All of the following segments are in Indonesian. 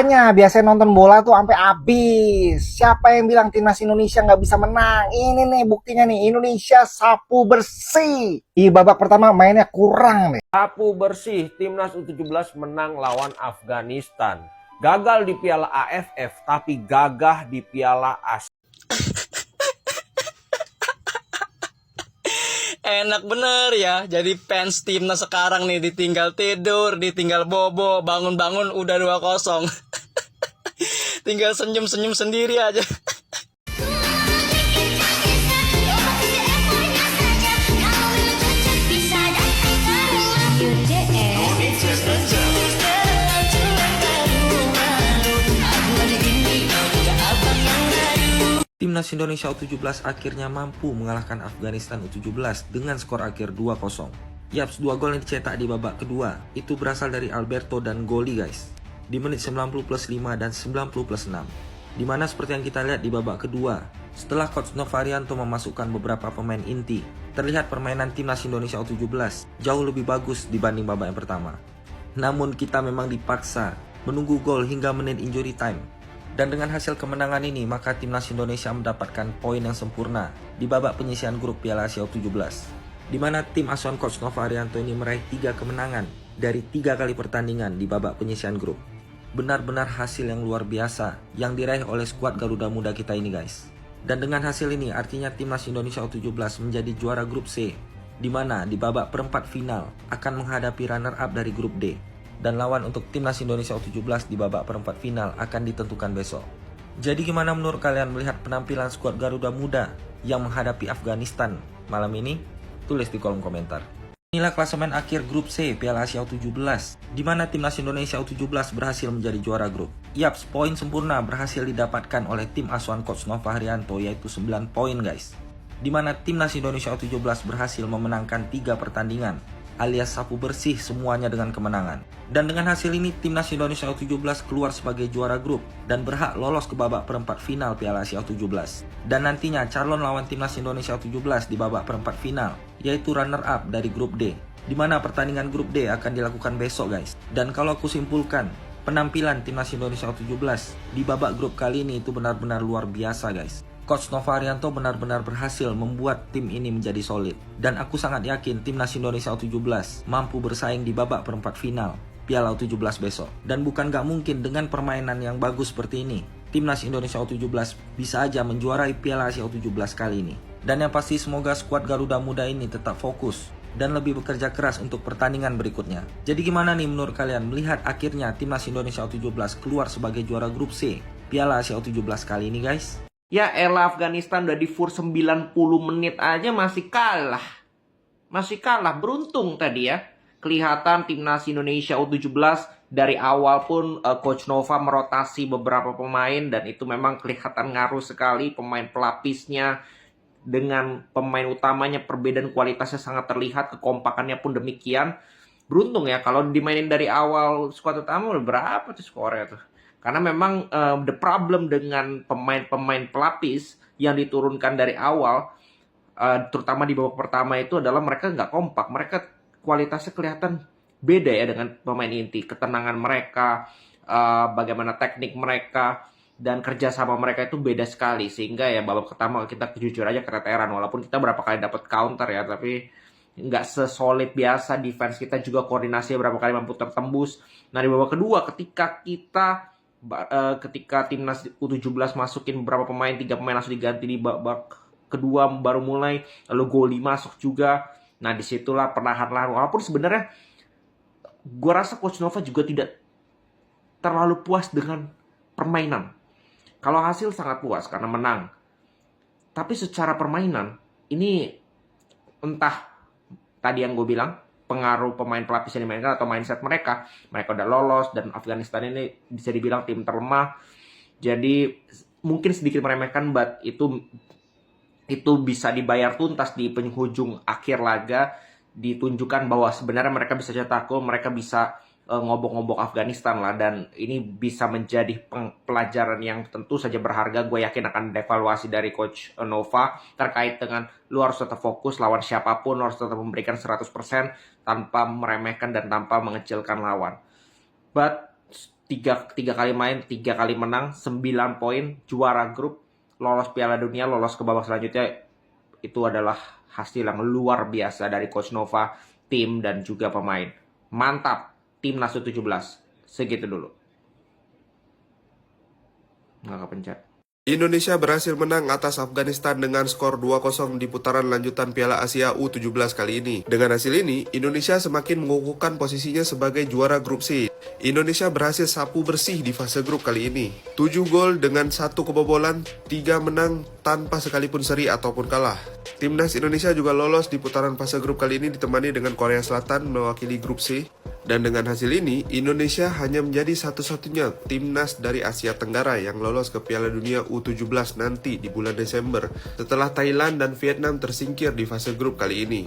Makanya biasanya nonton bola tuh sampai habis. Siapa yang bilang timnas Indonesia nggak bisa menang? Ini nih buktinya nih, Indonesia sapu bersih. Di babak pertama mainnya kurang nih. Sapu bersih, timnas U17 menang lawan Afghanistan. Gagal di Piala AFF, tapi gagah di Piala ASEAN. Enak bener ya, jadi fans timnas sekarang nih, ditinggal tidur, ditinggal bobo, bangun-bangun udah 2-0. Tinggal senyum-senyum sendiri aja. Timnas Indonesia U17 akhirnya mampu mengalahkan Afghanistan U17 dengan skor akhir 2-0. Yaps, 2 gol yang dicetak di babak kedua itu berasal dari Alberto dan Goli guys, di menit 90 plus 5 dan 90 plus 6. Dimana seperti yang kita lihat di babak kedua, setelah Coach Novarianto memasukkan beberapa pemain inti, terlihat permainan Timnas Indonesia U17 jauh lebih bagus dibanding babak yang pertama. Namun kita memang dipaksa menunggu gol hingga menit injury time. Dan dengan hasil kemenangan ini, maka Timnas Indonesia mendapatkan poin yang sempurna di babak penyisihan grup Piala Asia U17. Di mana tim asuhan Coach Novarianto ini meraih 3 kemenangan dari 3 kali pertandingan di babak penyisihan grup. Benar-benar hasil yang luar biasa yang diraih oleh skuad Garuda Muda kita ini guys. Dan dengan hasil ini artinya Timnas Indonesia U17 menjadi juara grup C, di mana di babak perempat final akan menghadapi runner-up dari grup D. Dan lawan untuk Timnas Indonesia U17 di babak perempat final akan ditentukan besok. Jadi gimana menurut kalian melihat penampilan skuad Garuda Muda yang menghadapi Afghanistan malam ini? Tulis di kolom komentar. Inilah klasemen akhir grup C Piala Asia U17, di mana Timnas Indonesia U17 berhasil menjadi juara grup. Yaps, poin sempurna berhasil didapatkan oleh tim asuhan Coach Novarianto, yaitu 9 poin guys. Di mana Timnas Indonesia U17 berhasil memenangkan 3 pertandingan, alias sapu bersih semuanya dengan kemenangan. Dan dengan hasil ini Timnas Indonesia U17 keluar sebagai juara grup dan berhak lolos ke babak perempat final Piala Asia U17. Dan nantinya calon lawan Timnas Indonesia U17 di babak perempat final yaitu runner up dari grup D, di mana pertandingan grup D akan dilakukan besok guys. Dan kalau aku simpulkan, penampilan Timnas Indonesia U17 di babak grup kali ini itu benar-benar luar biasa guys. Coach Novarianto benar-benar berhasil membuat tim ini menjadi solid. Dan aku sangat yakin Timnas Indonesia U17 mampu bersaing di babak perempat final Piala U17 besok. Dan bukan gak mungkin dengan permainan yang bagus seperti ini, Timnas Indonesia U17 bisa aja menjuarai Piala Asia U17 kali ini. Dan yang pasti semoga skuad Garuda Muda ini tetap fokus dan lebih bekerja keras untuk pertandingan berikutnya. Jadi gimana nih menurut kalian melihat akhirnya Timnas Indonesia U17 keluar sebagai juara grup C Piala Asia U17 kali ini guys? Ya elah, Afghanistan udah di full 90 menit aja masih kalah. Masih kalah, beruntung tadi ya. Kelihatan Timnas Indonesia U17 dari awal pun Coach Nova merotasi beberapa pemain. Dan itu memang kelihatan ngaruh sekali pemain pelapisnya. Dengan pemain utamanya perbedaan kualitasnya sangat terlihat, kekompakannya pun demikian. Beruntung ya, kalau dimainin dari awal skuad utama udah berapa tuh skornya tuh. Karena memang the problem dengan pemain-pemain pelapis yang diturunkan dari awal, terutama di babak pertama itu adalah mereka nggak kompak. Mereka kualitasnya kelihatan beda ya dengan pemain inti. Ketenangan mereka, bagaimana teknik mereka, dan kerjasama mereka itu beda sekali. Sehingga ya babak pertama kita jujur aja keteteran. Walaupun kita berapa kali dapat counter ya, tapi nggak sesolid biasa. Defense kita juga koordinasi berapa kali mampu tertembus. Nah di babak kedua ketika Timnas U17 masukin beberapa pemain, 3 pemain langsung diganti di babak kedua baru mulai, lalu Goli masuk juga. Nah disitulah perlahan-lahan, walaupun sebenarnya gue rasa Coach Nova juga tidak terlalu puas dengan permainan. Kalau hasil sangat puas karena menang, tapi secara permainan ini entah tadi yang gue bilang pengaruh pemain pelapis yang dimainkan atau mindset mereka udah lolos dan Afghanistan ini bisa dibilang tim terlemah. Jadi mungkin sedikit meremehkan, but itu bisa dibayar tuntas di penghujung akhir laga, ditunjukkan bahwa sebenarnya mereka bisa cetak gol, mereka bisa ngobok-ngobok Afghanistan lah. Dan ini bisa menjadi pelajaran yang tentu saja berharga. Gue yakin akan devaluasi dari Coach Nova terkait dengan lu harus tetap fokus lawan siapapun, lu harus tetap memberikan 100% tanpa meremehkan dan tanpa mengecilkan lawan. But tiga kali main, 3 kali menang, 9 poin, juara grup, lolos Piala Dunia, lolos ke babak selanjutnya. Itu adalah hasil yang luar biasa dari Coach Nova, tim dan juga pemain. Mantap, Timnas U17. Segitu dulu. Nggak kepencet. Indonesia berhasil menang atas Afghanistan dengan skor 2-0 di putaran lanjutan Piala Asia U17 kali ini. Dengan hasil ini, Indonesia semakin mengukuhkan posisinya sebagai juara grup C. Indonesia berhasil sapu bersih di fase grup kali ini. 7 gol dengan 1 kebobolan, 3 menang tanpa sekalipun seri ataupun kalah. Timnas Indonesia juga lolos di putaran fase grup kali ini ditemani dengan Korea Selatan mewakili grup C. Dan dengan hasil ini, Indonesia hanya menjadi satu-satunya timnas dari Asia Tenggara yang lolos ke Piala Dunia U17 nanti di bulan Desember setelah Thailand dan Vietnam tersingkir di fase grup kali ini.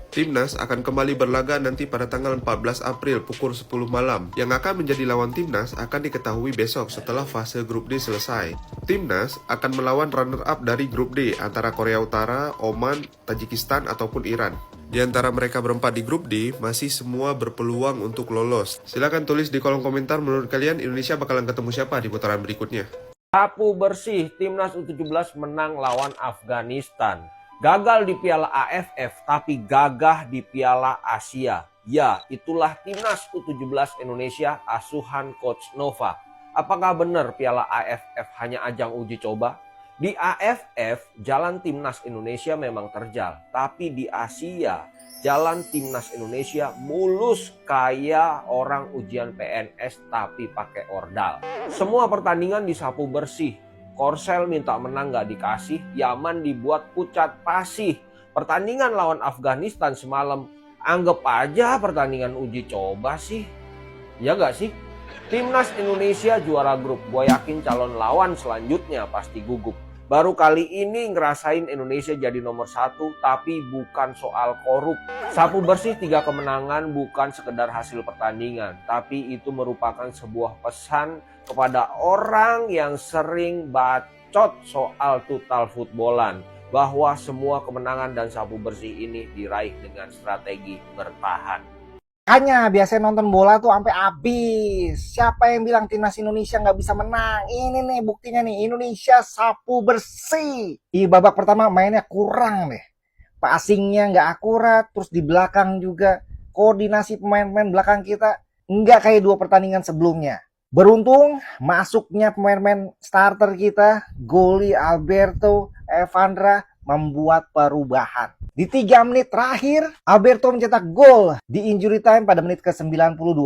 Timnas akan kembali berlaga nanti pada tanggal 14 April pukul 10 malam. Yang akan menjadi lawan Timnas akan diketahui besok setelah fase grup D selesai. Timnas akan melawan runner-up dari grup D antara Korea Utara, Oman, Tajikistan ataupun Iran. Di antara mereka berempat di grup D, masih semua berpeluang untuk lolos. Silahkan tulis di kolom komentar menurut kalian Indonesia bakalan ketemu siapa di putaran berikutnya. Sapu bersih, Timnas U17 menang lawan Afghanistan. Gagal di Piala AFF, tapi gagah di Piala Asia. Ya, itulah Timnas U17 Indonesia asuhan Coach Nova. Apakah benar Piala AFF hanya ajang uji coba? Di AFF, jalan Timnas Indonesia memang terjal. Tapi di Asia, jalan Timnas Indonesia mulus kayak orang ujian PNS tapi pakai ordal. Semua pertandingan disapu bersih. Korsel minta menang gak dikasih, Yaman dibuat pucat pasih. Pertandingan lawan Afghanistan semalam, anggap aja pertandingan uji coba sih. Ya gak sih? Timnas Indonesia juara grup, gue yakin calon lawan selanjutnya pasti gugup. Baru kali ini ngerasain Indonesia jadi nomor 1, tapi bukan soal korup. Sapu bersih 3 kemenangan bukan sekedar hasil pertandingan, tapi itu merupakan sebuah pesan kepada orang yang sering bacot soal total footballan, bahwa semua kemenangan dan sapu bersih ini diraih dengan strategi bertahan. Makanya biasanya nonton bola tuh sampai habis. Siapa yang bilang timnas Indonesia nggak bisa menang? Ini nih buktinya nih, Indonesia sapu bersih. Di babak pertama mainnya kurang deh. Passingnya nggak akurat, terus di belakang juga koordinasi pemain-pemain belakang kita nggak kayak 2 pertandingan sebelumnya. Beruntung masuknya pemain-pemain starter kita, Goli, Alberto, Evandra membuat perubahan. Di 3 menit terakhir, Alberto mencetak gol di injury time pada menit ke-92.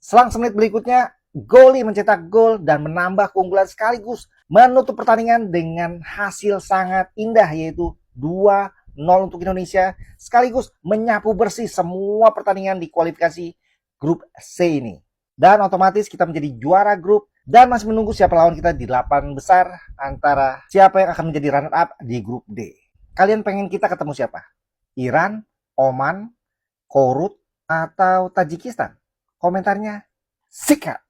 Selang semenit berikutnya, Goli mencetak gol dan menambah keunggulan sekaligus menutup pertandingan dengan hasil sangat indah yaitu 2-0 untuk Indonesia sekaligus menyapu bersih semua pertandingan di kualifikasi grup C ini. Dan otomatis kita menjadi juara grup dan masih menunggu siapa lawan kita di 8 besar antara siapa yang akan menjadi runner up di grup D. Kalian pengen kita ketemu siapa? Iran, Oman, Korut, atau Tajikistan? Komentarnya sikat.